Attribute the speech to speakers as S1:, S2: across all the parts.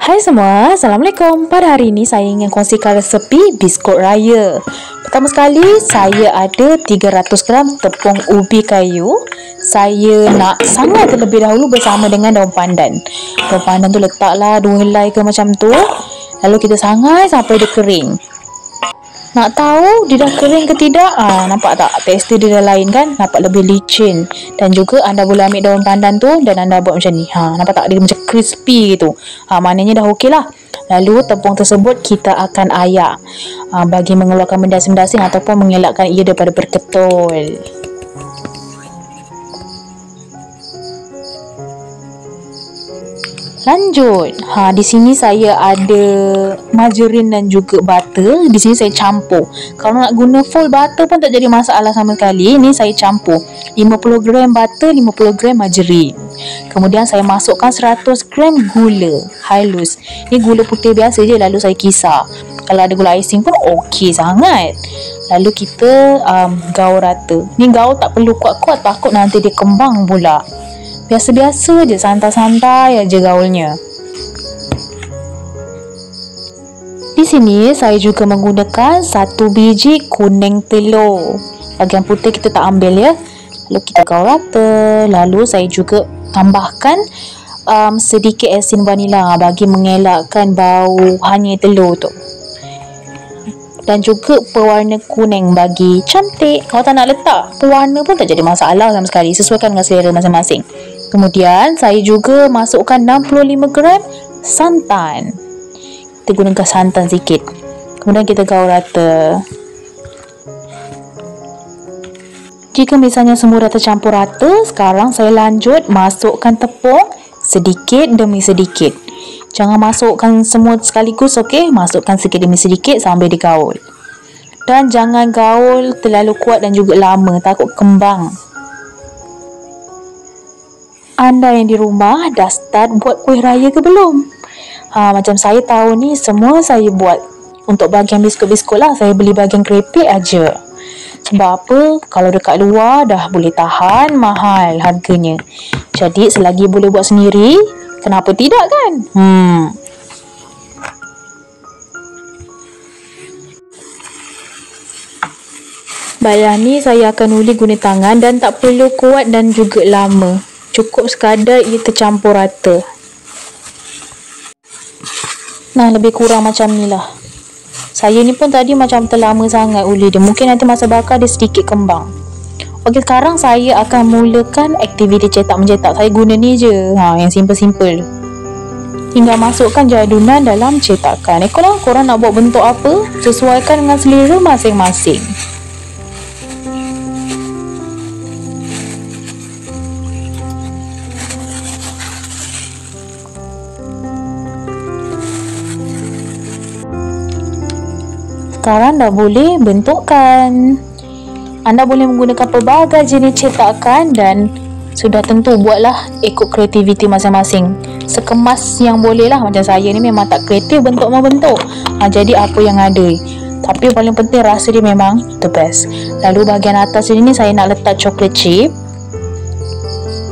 S1: Hai semua, Assalamualaikum. Pada hari ini saya ingin kongsikan resepi biskut raya. Pertama sekali, saya ada 300 gram tepung ubi kayu. Saya nak sangat terlebih dahulu bersama dengan daun pandan. Daun pandan tu letaklah 2 helai ke macam tu. Lalu kita sangai sampai dia kering. Nak tahu dia dah kering ke tidak? Nampak tak? Tekstur dia dah lain kan? Nampak lebih licin. Dan juga anda boleh ambil daun pandan tu dan anda buat macam ni. Nampak tak? Dia macam crispy gitu. Maknanya dah okey lah. Lalu tepung tersebut kita akan ayak. Bagi mengeluarkan benda asing-asing ataupun mengelakkan ia daripada berketul. Lanjut. Di sini saya ada margarin dan juga butter. Di sini saya campur. Kalau nak guna full butter pun tak jadi masalah sama sekali. Ini saya campur 50 gram butter, 50 gram margarin. Kemudian saya masukkan 100 gram gula halus. Ini gula putih biasa je, lalu saya kisar. Kalau ada gula icing pun okey sangat. Lalu kita gaul rata. Ni gaul tak perlu kuat-kuat, takut nanti dia kembang pula. Biasa-biasa je, santai-santai aja gaulnya. Di sini saya juga menggunakan 1 biji kuning telur. Bahagian putih kita tak ambil ya. Lalu kita gaul rata. Lalu saya juga tambahkan sedikit asin vanila bagi mengelakkan bau hanyir telur tu. Dan juga pewarna kuning bagi cantik. Kalau tak nak letak pewarna pun tak jadi masalah sama sekali. Sesuaikan dengan selera masing-masing. Kemudian saya juga masukkan 65 gram santan. Kita gunakan santan sikit. Kemudian kita gaul rata. Jika misalnya semua dah tercampur rata, sekarang saya lanjut masukkan tepung sedikit demi sedikit. Jangan masukkan semua sekaligus, okey? Masukkan sedikit demi sedikit sambil digaul. Dan jangan gaul terlalu kuat dan juga lama, takut kembang. Anda yang di rumah dah start buat kuih raya ke belum? Macam saya tahu ni semua saya buat. Untuk bahagian biskut-biskut lah, saya beli bahagian keripik aja. Sebab apa? Kalau dekat luar dah boleh tahan mahal harganya. Jadi selagi boleh buat sendiri, kenapa tidak kan? Bayar ni saya akan uli guna tangan dan tak perlu kuat dan juga lama. Cukup sekadar ia tercampur rata. Nah, lebih kurang macam ni lah. Saya ni pun tadi macam terlama sangat uli dia. Mungkin nanti masa bakar dia sedikit kembang. Okey, sekarang saya akan mulakan aktiviti cetak-mencetak. Saya guna ni je. Yang simple-simple. Tinggal masukkan jadunan dalam cetakan. Ikutlah korang nak buat bentuk apa, sesuaikan dengan selera masing-masing. Sekarang dah boleh bentukkan. Anda boleh menggunakan pelbagai jenis cetakan dan sudah tentu buatlah ikut kreativiti masing-masing. Sekemas yang boleh lah. Macam saya ni memang tak kreatif bentuk membentuk. Jadi apa yang ada. Tapi paling penting rasa dia memang the best. Lalu bahagian atas ni saya nak letak chocolate chip.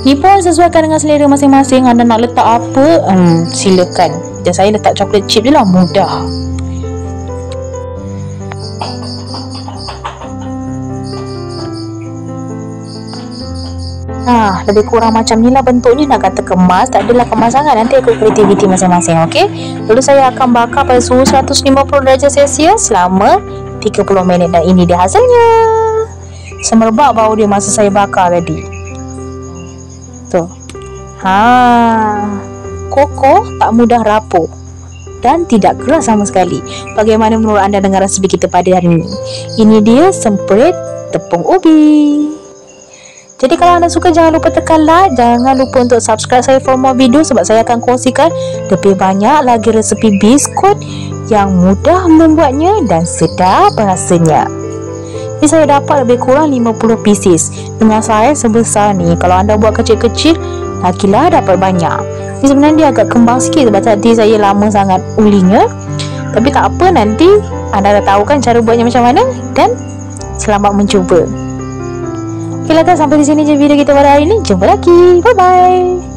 S1: Ni pun sesuaikan dengan selera masing-masing. Anda nak letak apa, silakan. Macam saya letak chocolate chip je lah, mudah. Lebih kurang macam ni lah bentuknya. Nak kata kemas, tak adalah kemas sangat. Nanti ikut kreativiti masing-masing, okey? Lalu saya akan bakar pada suhu 150 darjah Celsius selama 30 minit. Dan ini dia hasilnya. Semerbak bau dia masa saya bakar tadi. Tuh. Kokoh, tak mudah rapuh dan tidak keras sama sekali. Bagaimana menurut anda dengan resepi kita pada hari ini? Ini dia semprit tepung ubi. Jadi kalau anda suka, jangan lupa tekan like. Jangan lupa untuk subscribe saya for more video, sebab saya akan kongsikan lebih banyak lagi resepi biskut yang mudah membuatnya dan sedap rasanya. Ini saya dapat lebih kurang 50 pieces. Dengan saiz sebesar ni, kalau anda buat kecil-kecil, lagilah dapat banyak. Ini sebenarnya dia agak kembang sikit sebab tadi saya lama sangat ulinya. Tapi tak apa, nanti anda dah tahu kan cara buatnya macam mana. Dan selamat mencuba. Okeylah guys, sampai di sini je video kita pada hari ini. Jumpa lagi. Bye bye.